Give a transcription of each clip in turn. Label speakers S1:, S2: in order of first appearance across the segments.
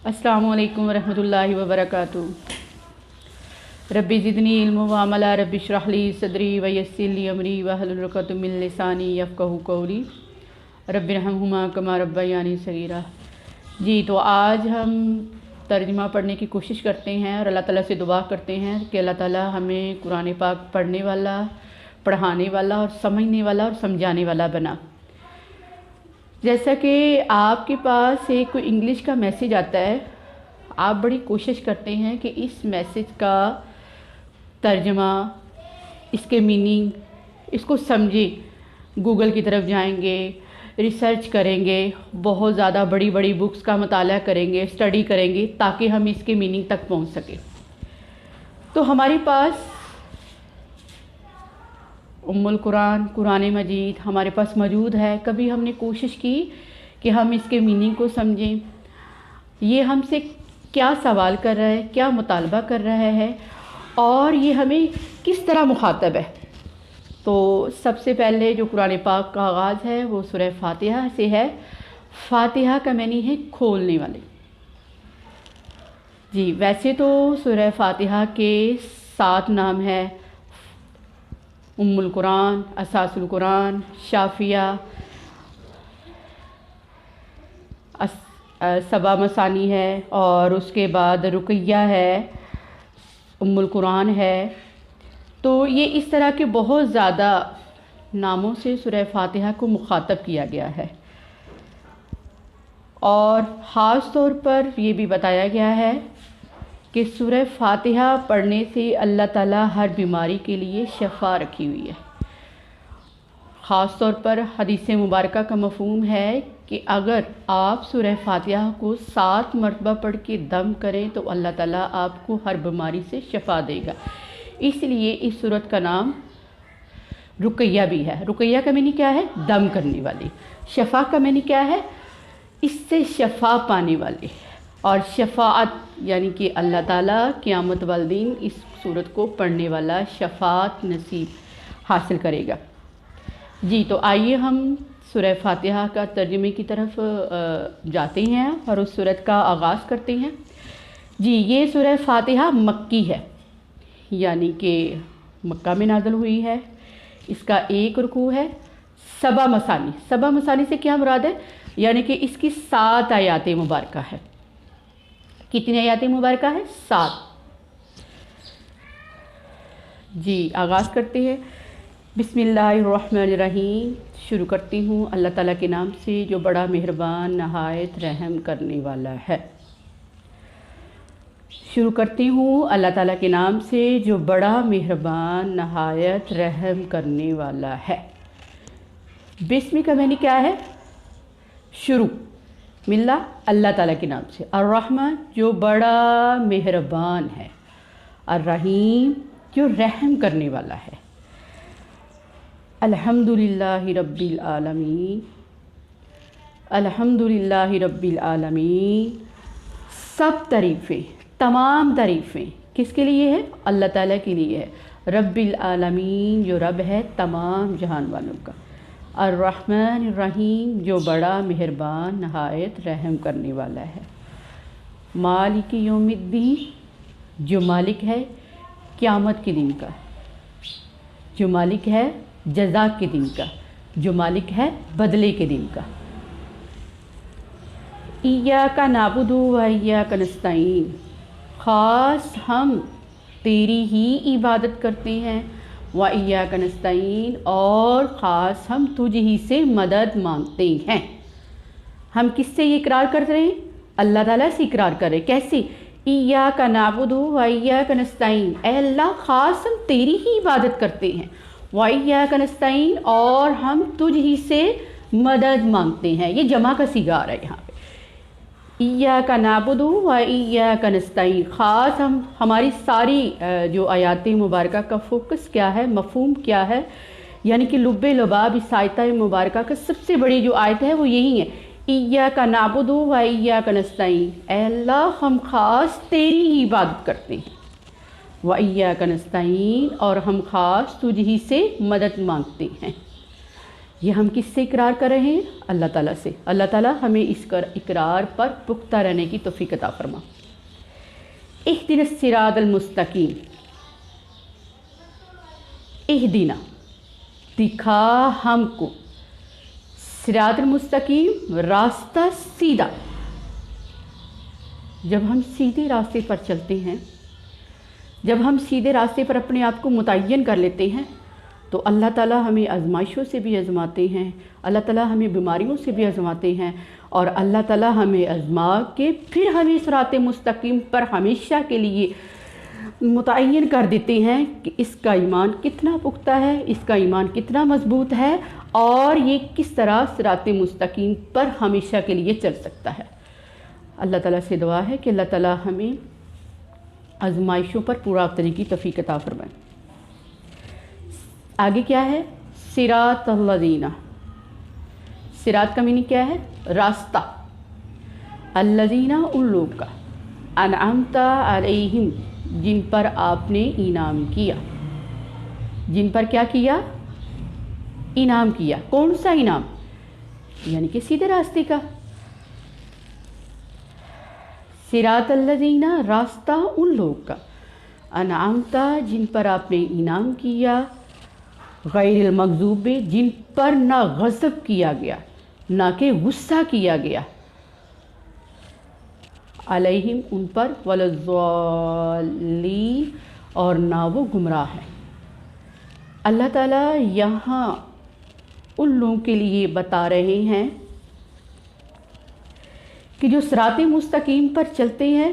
S1: अस्सलामु अलैकुम वरहमतुल्लाहि वबरकातु। रब्बि ज़िदनी इल्म व अमला रब्बि इश्रह ली सदरी व यस्सिर ली अमरी वहलुल उक़दतम मिन लिसानी यफ़क़हू क़ौली रब्बिरहमहुमा कमा रब्बयानी सगीरा। जी, तो आज हम तर्जुमा पढ़ने की कोशिश करते हैं और अल्लाह ताला से दुआ करते हैं कि अल्लाह ताला हमें कुरान पाक पढ़ने वाला, पढ़ाने वाला और समझने वाला और समझाने वाला बना। जैसा कि आपके पास एक कोई इंग्लिश का मैसेज आता है, आप बड़ी कोशिश करते हैं कि इस मैसेज का तर्जमा, इसके मीनिंग, इसको समझें। गूगल की तरफ जाएंगे, रिसर्च करेंगे, बहुत ज़्यादा बड़ी बड़ी बुक्स का मुताला करेंगे, स्टडी करेंगे ताकि हम इसके मीनिंग तक पहुंच सकें। तो हमारे पास उम्मुल कुरान, कुरान मजीद हमारे पास मौजूद है। कभी हमने कोशिश की कि हम इसके मीनिंग को समझें, ये हमसे क्या सवाल कर रहा है, क्या मुतालबा कर रहा है और ये हमें किस तरह मुखातब है। तो सबसे पहले जो कुरान पाक का आगाज़ है वो सूरह फातिहा से है। फातिहा का मानी है खोलने वाले। जी, वैसे तो सूरह फातिहा के 7 नाम है: उम्मुल कुरान, असासुल कुरान, शाफिया, सबा मसानी है और उसके बाद रुकैया है, उम्मुल कुरान है। तो ये इस तरह के बहुत ज़्यादा नामों से सूरह फातिहा को मुखातब किया गया है और ख़ास तौर पर ये भी बताया गया है कि सूरह फातिहा पढ़ने से अल्लाह ताला हर बीमारी के लिए शफ़ा रखी हुई है। ख़ास तौर पर हदीस मुबारका का मफ़हूम है कि अगर आप सूरह फातिहा को 7 मरतबा पढ़ के दम करें तो अल्लाह ताला आपको हर बीमारी से शफ़ा देगा। इसलिए इस सूरत का नाम रुकैया भी है। रुकैया का मानी क्या है? दम करने वाली। शफ़ा का मानी क्या है? इससे शफ़ा पाने वाले। और शफ़ाअत यानी कि अल्लाह ताला क़यामत वाले दिन इस सूरत को पढ़ने वाला शफ़ाअत नसीब हासिल करेगा। जी, तो आइए हम सूरह फातिहा का तर्जुमे की तरफ जाते हैं और उस सूरत का आगाज़ करते हैं। जी, ये सूरह फातिहा मक्की है, यानी कि मक्का में नाज़िल हुई है। इसका एक रुकू है। सबा मसानी, सबा मसानी से क्या मुराद है? यानी कि इसकी 7 आयात मुबारका है। कितनी आयात मुबारका है? 7। जी, आगाज़ करते हैं। बिस्मिल्लाहिर्रहमानिर्रहीम। शुरू करती हूँ अल्लाह ताला के नाम से जो बड़ा मेहरबान नहायत रहम करने वाला है। शुरू करती हूँ अल्लाह ताला के नाम से जो बड़ा मेहरबान नहायत रहम करने वाला है। बिस्मी का मानी क्या है? शुरू। मिल्ला अल्लाह ताला के नाम से। अर्रहमान जो बड़ा मेहरबान है, अर्रहीम जो रहम करने वाला है। अल्हम्दुलिल्लाहि रब्बिल आलमीन, अल्हम्दुलिल्लाहि रब्बिल आलमीन। सब तारीफ़ें, तमाम तारीफ़ें किसके लिए है? अल्लाह ताला के लिए है। रब्बिल आलमीन जो रब है तमाम जहान वालों का। अर्रहमान रहीम जो बड़ा मेहरबान नहायत रहम करने वाला है। मालिक यौमिद्दीन जो मालिक है क़यामत के दिन का, जो मालिक है जज़ा के दिन का, जो मालिक है बदले के दिन का। इय्याका नाबुदु व इय्याका नस्तईन। ख़ास हम तेरी ही इबादत करते हैं। व इय्याका नस्तईन और ख़ास हम तुझ ही से मदद मांगते हैं। हम किससे ये इकरार कर रहे हैं? अल्लाह ताला से इकरार कर रहे हैं। कैसे? इय्याका नाबुदु व इय्याका नस्तईन। ऐ अल्लाह, ख़ास हम तेरी ही इबादत करते हैं। व इय्याका नस्तईन और हम तुझ ही से मदद मांगते हैं। ये जमा का सिगार है यहाँ पे। इय्याका नाबुदु व इय्याका नस्तईन। ख़ास हम हमारी सारी जो आयात मुबारका का फ़ोकस क्या है, मफ़हूम क्या है, यानी कि लुब्बे लुबाब इस आयत मुबारका का सबसे बड़ी जो आयत है वो यही है। इय्याका नाबुदु व इय्याका नस्तईन। ऐ अल्लाह, हम ख़ास तेरी ही इबादत करते हैं। व इय्याका नस्तईन और हम ख़ास तुझ ही से मदद मांगते हैं। یہ ہم کس سے اقرار کر رہے ہیں؟ اللہ تعالیٰ سے۔ اللہ تعالیٰ ہمیں اس اقرار پر پختہ رہنے کی توفیق عطا فرما۔ اہدنا الصراط المستقیم، اہدنا دکھا ہم کو، صراط المستقیم راستہ سیدھا۔ جب ہم سیدھے راستے پر چلتے ہیں، جب ہم سیدھے راستے پر اپنے آپ کو متعین کر لیتے ہیں، تو اللہ تعالیٰ ہمیں آزمائشوں سے بھی آزماتے ہیں، اللہ تعالیٰ ہمیں بیماریوں سے بھی آزماتے ہیں، اور اللہ تعالیٰ ہمیں آزما کے پھر ہمیں صراط مستقیم پر ہمیشہ کے لیے متعین کر دیتے ہیں کہ اس کا ایمان کتنا پختہ ہے، اس کا ایمان کتنا مضبوط ہے، اور یہ کس طرح صراط مستقیم پر ہمیشہ کے لیے چل سکتا ہے۔ اللہ تعالیٰ سے دعا ہے کہ اللہ تعالیٰ ہمیں آزمائشوں پر پورا اترنے کی توفیق عطا فرمائے۔ آگے کیا ہے؟ صراط الذین، صراط کا معنی کیا ہے؟ راستہ۔ الذین ان لوگ کا، انعمت علیہم جن پر آپ نے انعام کیا، جن پر کیا کیا؟ انعام کیا۔ کون سا انعام؟ یعنی کہ سیدھے راستے کا۔ صراط الذین راستہ ان لوگ کا، انعمت جن پر آپ نے انعام کیا، غیر المغضوب جن پر نہ غضب کیا گیا نہ کہ غصہ کیا گیا، علیہم ان پر، ولا الضالین اور نہ وہ گمراہ ہیں۔ اللہ تعالیٰ یہاں ان لوگوں کے لیے بتا رہے ہیں کہ جو صراط مستقیم پر چلتے ہیں،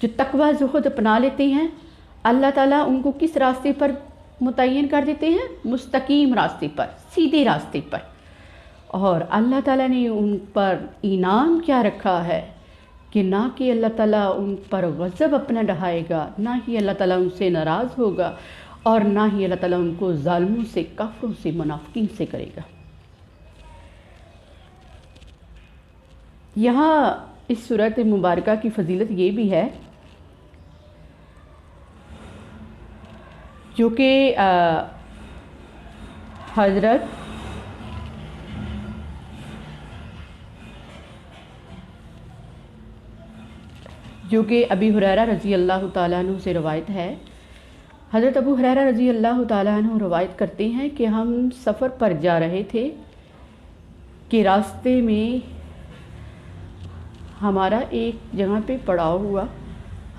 S1: جو تقوی زہد اپنا لیتے ہیں، اللہ تعالیٰ ان کو کس راستے پر متعین کر دیتے ہیں؟ مستقیم راستے پر، سیدھے راستے پر۔ اور اللہ تعالیٰ نے ان پر انعام کیا رکھا ہے کہ نہ کہ اللہ تعالیٰ ان پر غضب اپنا ڈھائے گا، نہ ہی اللہ تعالیٰ ان سے ناراض ہوگا، اور نہ ہی اللہ تعالیٰ ان کو ظالموں سے، کافروں سے، منافقین سے کرے گا۔ یہاں اس سورۃ مبارکہ کی فضیلت یہ بھی ہے جو کہ ابی ہریرہ رضی اللہ تعالیٰ عنہ سے روایت ہے۔ حضرت ابو ہریرہ رضی اللہ تعالیٰ عنہ روایت کرتے ہیں کہ ہم سفر پر جا رہے تھے کہ راستے میں ہمارا ایک جگہ پہ پڑاؤ ہوا،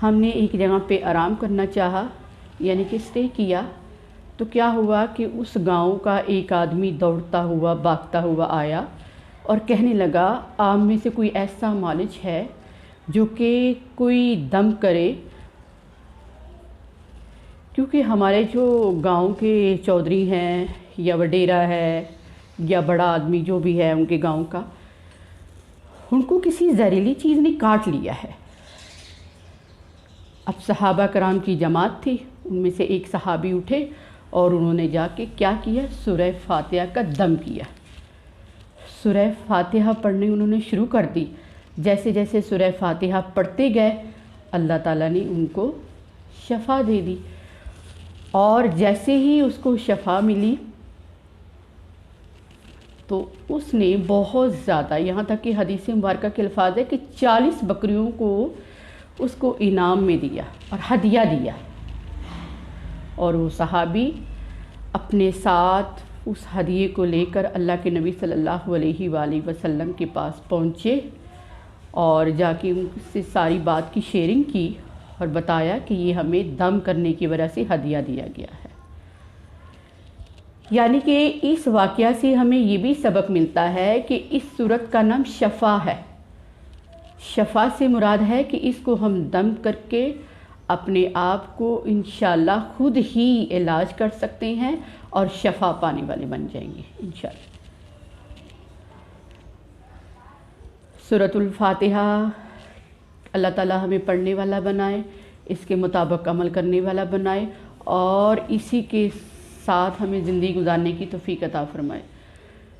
S1: ہم نے ایک جگہ پہ آرام کرنا چاہا، یعنی کہ اسٹے کیا۔ تو کیا ہوا کہ اس گاؤں کا ایک آدمی دوڑتا ہوا، بھاگتا ہوا آیا اور کہنے لگا، آپ میں سے کوئی ایسا مالج ہے جو کہ کوئی دم کرے، کیونکہ ہمارے جو گاؤں کے چودھری ہیں یا وڈیرا ہے یا بڑا آدمی جو بھی ہے ان کے گاؤں کا، ان کو کسی زہریلی چیز نے کاٹ لیا ہے۔ اب صحابہ کرام کی جماعت تھی، ان میں سے ایک صحابی اٹھے اور انہوں نے جا کے کیا کیا؟ سورہ فاتحہ کا دم کیا۔ سورہ فاتحہ پڑھنے انہوں نے شروع کر دی۔ جیسے جیسے سورہ فاتحہ پڑھتے گئے، اللہ تعالیٰ نے ان کو شفا دے دی، اور جیسے ہی اس کو شفا ملی تو اس نے بہت زیادہ، یہاں تک کہ حدیث مبارکہ کے الفاظ ہے کہ 40 بکریوں کو اس کو انعام میں دیا اور ہدیہ دیا، اور وہ صحابی اپنے ساتھ اس ہدیے کو لے کر اللہ کے نبی صلی اللہ علیہ وآلہ وسلم کے پاس پہنچے، اور جا کے ان سے ساری بات کی شیئرنگ کی اور بتایا کہ یہ ہمیں دم کرنے کی وجہ سے ہدیہ دیا گیا ہے۔ یعنی کہ اس واقعہ سے ہمیں یہ بھی سبق ملتا ہے کہ اس سورت کا نام شفا ہے۔ شفا سے مراد ہے کہ اس کو ہم دم کر کے اپنے آپ کو انشاءاللہ خود ہی علاج کر سکتے ہیں اور شفا پانے والے بن جائیں گے انشاءاللہ۔ سورۃ الفاتحہ اللہ تعالیٰ ہمیں پڑھنے والا بنائے، اس کے مطابق عمل کرنے والا بنائے، اور اسی کے ساتھ ہمیں زندگی گزارنے کی توفیق عطا فرمائے۔